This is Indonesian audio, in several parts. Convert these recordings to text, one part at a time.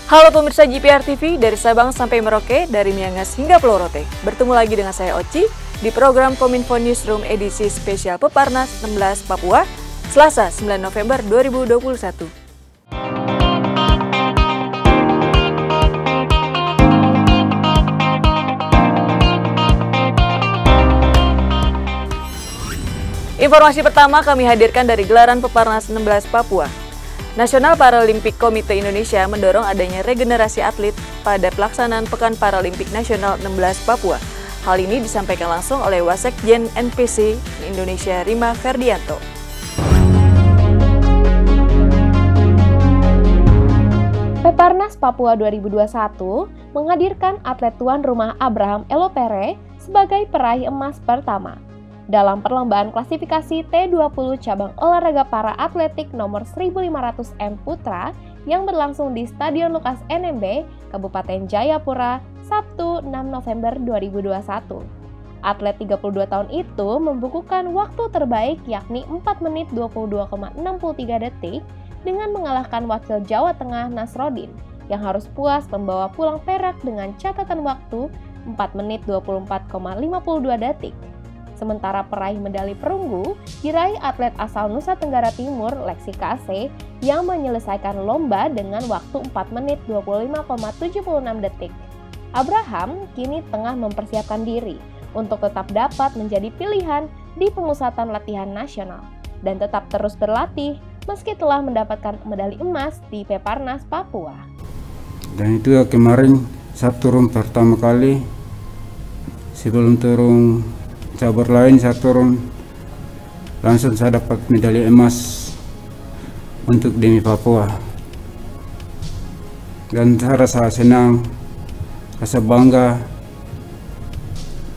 Halo pemirsa GPR TV, dari Sabang sampai Merauke, dari Miangas hingga Pulau Rote. Bertemu lagi dengan saya Oci di program Kominfo Newsroom edisi spesial Peparnas 16 Papua, Selasa 9 November 2021. Informasi pertama kami hadirkan dari gelaran Peparnas 16 Papua. National Paralympic Committee Indonesia mendorong adanya regenerasi atlet pada pelaksanaan Pekan Paralimpik Nasional 16 Papua. Hal ini disampaikan langsung oleh Wasekjen NPC Indonesia Rima Ferdianto. Peparnas Papua 2021 menghadirkan atlet tuan rumah Abraham Elopere sebagai peraih emas pertama dalam perlombaan klasifikasi T20 cabang olahraga para atletik nomor 1500 M Putra yang berlangsung di Stadion Lukas NMB, Kabupaten Jayapura, Sabtu 6 November 2021. Atlet 32 tahun itu membukukan waktu terbaik yakni 4 menit 22,63 detik dengan mengalahkan wakil Jawa Tengah Nasrodin yang harus puas membawa pulang perak dengan catatan waktu 4 menit 24,52 detik. Sementara peraih medali perunggu diraih atlet asal Nusa Tenggara Timur Lexi Kase yang menyelesaikan lomba dengan waktu 4 menit 25,76 detik. Abraham kini tengah mempersiapkan diri untuk tetap dapat menjadi pilihan di pemusatan latihan nasional dan tetap terus berlatih meski telah mendapatkan medali emas di Peparnas Papua. Dan itu ya kemarin saya turun pertama kali, sebelum turun cabur lain saya turun, langsung saya dapat medali emas untuk Demi Papua. Dan saya rasa senang, rasa bangga,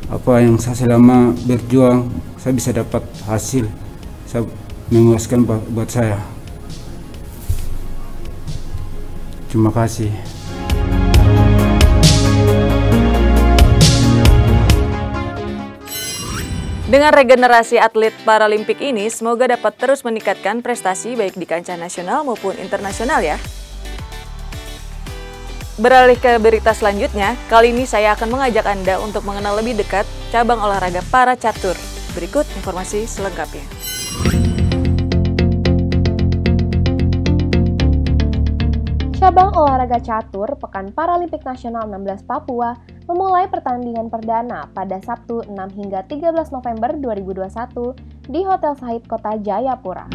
apa yang saya selama berjuang, saya bisa dapat hasil, saya memuaskan buat saya. Terima kasih. Dengan regenerasi atlet Paralimpik ini, semoga dapat terus meningkatkan prestasi baik di kancah nasional maupun internasional ya. Beralih ke berita selanjutnya, kali ini saya akan mengajak Anda untuk mengenal lebih dekat cabang olahraga para catur. Berikut informasi selengkapnya. Cabang olahraga catur Pekan Paralimpik Nasional 16 Papua memulai pertandingan perdana pada Sabtu 6 hingga 13 November 2021 di Hotel Sahid Kota Jayapura.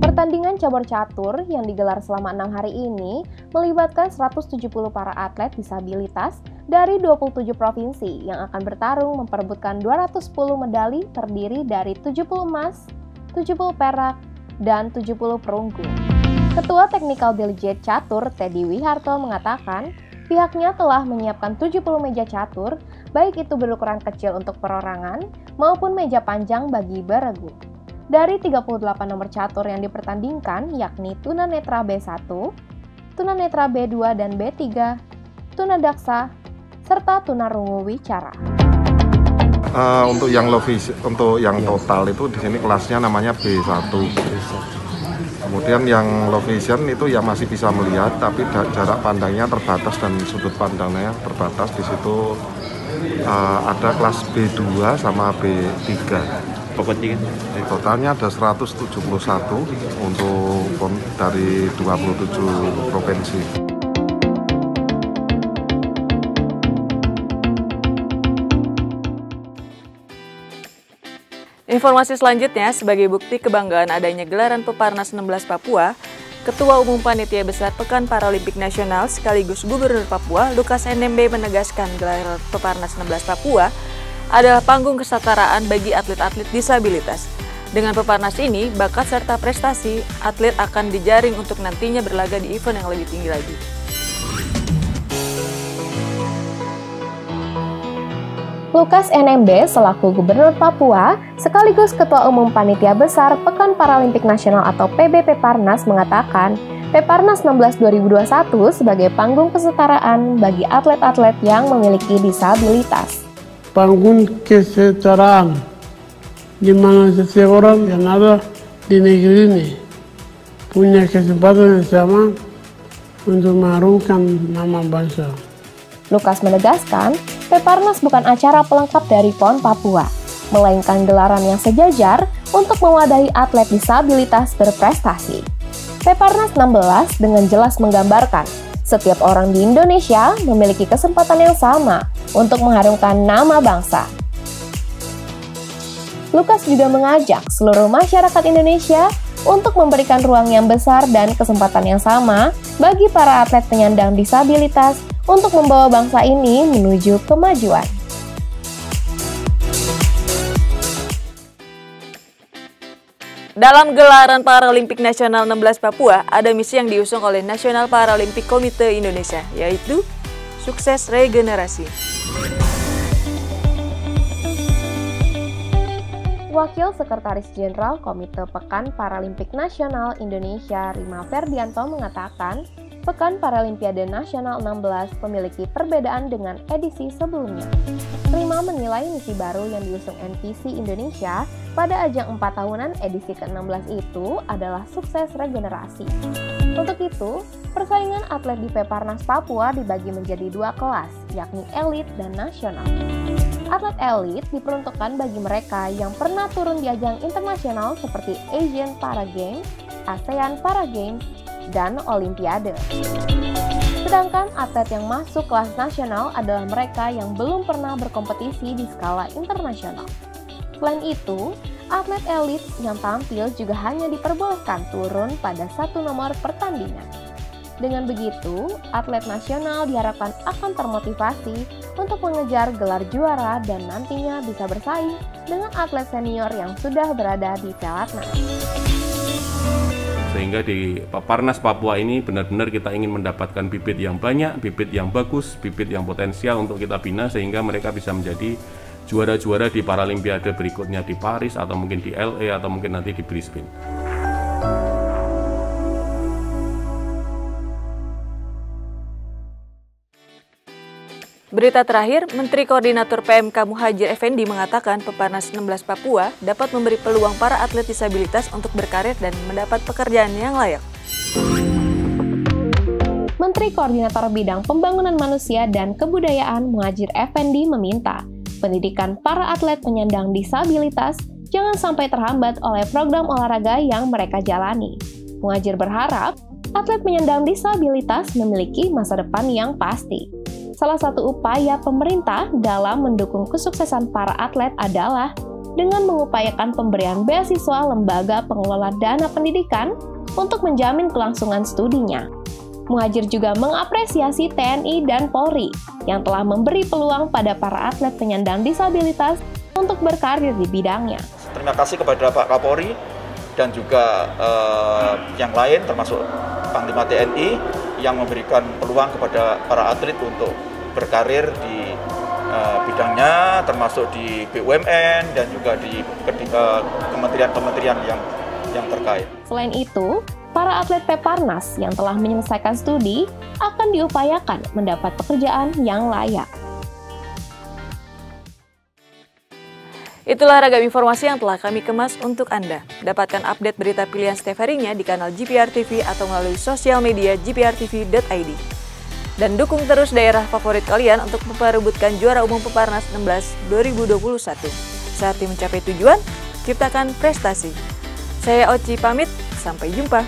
Pertandingan cabur catur yang digelar selama 6 hari ini melibatkan 170 para atlet disabilitas dari 27 provinsi yang akan bertarung memperebutkan 210 medali terdiri dari 70 emas, 70 perak, dan 70 perunggu. Ketua Technical Delegate Catur Teddy Wiharto mengatakan pihaknya telah menyiapkan 70 meja catur, baik itu berukuran kecil untuk perorangan maupun meja panjang bagi beregu. Dari 38 nomor catur yang dipertandingkan yakni tunanetra B1, tunanetra B2 dan B3, tunadaksa, serta tunarungu wicara. Untuk yang total itu di sini kelasnya namanya B1. Kemudian yang low vision itu ya masih bisa melihat, tapi jarak pandangnya terbatas dan sudut pandangnya terbatas. Di situ ada kelas B2 sama B3. Totalnya ada 171 untuk dari 27 provinsi. Informasi selanjutnya, sebagai bukti kebanggaan adanya gelaran Peparnas 16 Papua, Ketua Umum Panitia Besar Pekan Paralimpik Nasional sekaligus Gubernur Papua, Lukas NMB menegaskan gelaran Peparnas 16 Papua adalah panggung kesetaraan bagi atlet-atlet disabilitas. Dengan Peparnas ini, bakat serta prestasi atlet akan dijaring untuk nantinya berlaga di event yang lebih tinggi lagi. Lukas NMB selaku Gubernur Papua sekaligus Ketua Umum Panitia Besar Pekan Paralimpik Nasional atau PB Peparnas mengatakan Peparnas 16 2021 sebagai panggung kesetaraan bagi atlet-atlet yang memiliki disabilitas. Panggung kesetaraan di mana setiap orang yang ada di negeri ini punya kesempatan yang sama untuk mengharumkan nama bangsa. Lukas menegaskan, Peparnas bukan acara pelengkap dari PON Papua, melainkan gelaran yang sejajar untuk mewadahi atlet disabilitas berprestasi. Peparnas 16 dengan jelas menggambarkan, setiap orang di Indonesia memiliki kesempatan yang sama untuk mengharumkan nama bangsa. Lukas juga mengajak seluruh masyarakat Indonesia untuk memberikan ruang yang besar dan kesempatan yang sama bagi para atlet penyandang disabilitas untuk membawa bangsa ini menuju kemajuan. Dalam gelaran Paralimpik Nasional 16 Papua, ada misi yang diusung oleh National Paralympic Committee Indonesia, yaitu sukses regenerasi. Wakil Sekretaris Jenderal Komite Pekan Paralimpik Nasional Indonesia, Rima Ferdianto, mengatakan, Pekan Paralimpiade Nasional 16 memiliki perbedaan dengan edisi sebelumnya. Rima menilai misi baru yang diusung NPC Indonesia pada ajang 4 tahunan edisi ke-16 itu adalah sukses regenerasi. Untuk itu, persaingan atlet di Peparnas Papua dibagi menjadi 2 kelas, yakni elit dan nasional. Atlet elit diperuntukkan bagi mereka yang pernah turun di ajang internasional seperti Asian Para Games, ASEAN Para Games, dan Olimpiade. Sedangkan atlet yang masuk kelas nasional adalah mereka yang belum pernah berkompetisi di skala internasional. Selain itu, atlet elit yang tampil juga hanya diperbolehkan turun pada 1 nomor pertandingan. Dengan begitu, atlet nasional diharapkan akan termotivasi untuk mengejar gelar juara dan nantinya bisa bersaing dengan atlet senior yang sudah berada di Pelatnas. Sehingga di Peparnas Papua ini benar-benar kita ingin mendapatkan bibit yang banyak, bibit yang bagus, bibit yang potensial untuk kita bina sehingga mereka bisa menjadi juara-juara di Paralimpiade berikutnya di Paris atau mungkin di LA atau mungkin nanti di Brisbane. Berita terakhir, Menteri Koordinator PMK Muhadjir Effendi mengatakan Peparnas 16 Papua dapat memberi peluang para atlet disabilitas untuk berkarir dan mendapat pekerjaan yang layak. Menteri Koordinator Bidang Pembangunan Manusia dan Kebudayaan Muhadjir Effendi meminta pendidikan para atlet penyandang disabilitas jangan sampai terhambat oleh program olahraga yang mereka jalani. Muhadjir berharap atlet penyandang disabilitas memiliki masa depan yang pasti. Salah satu upaya pemerintah dalam mendukung kesuksesan para atlet adalah dengan mengupayakan pemberian beasiswa lembaga pengelola dana pendidikan untuk menjamin kelangsungan studinya. Muhadjir juga mengapresiasi TNI dan Polri yang telah memberi peluang pada para atlet penyandang disabilitas untuk berkarir di bidangnya. Terima kasih kepada Pak Kapolri dan juga yang lain termasuk Panglima TNI yang memberikan peluang kepada para atlet untuk berkarir di bidangnya, termasuk di BUMN dan juga di kementerian-kementerian yang terkait. Selain itu, para atlet Peparnas yang telah menyelesaikan studi akan diupayakan mendapat pekerjaan yang layak. Itulah ragam informasi yang telah kami kemas untuk Anda. Dapatkan update berita pilihan setiap harinya di kanal GPR TV atau melalui sosial media gprtv.id. Dan dukung terus daerah favorit kalian untuk memperebutkan juara umum Peparnas 16 2021. Saatnya mencapai tujuan, ciptakan prestasi. Saya Oci pamit, sampai jumpa.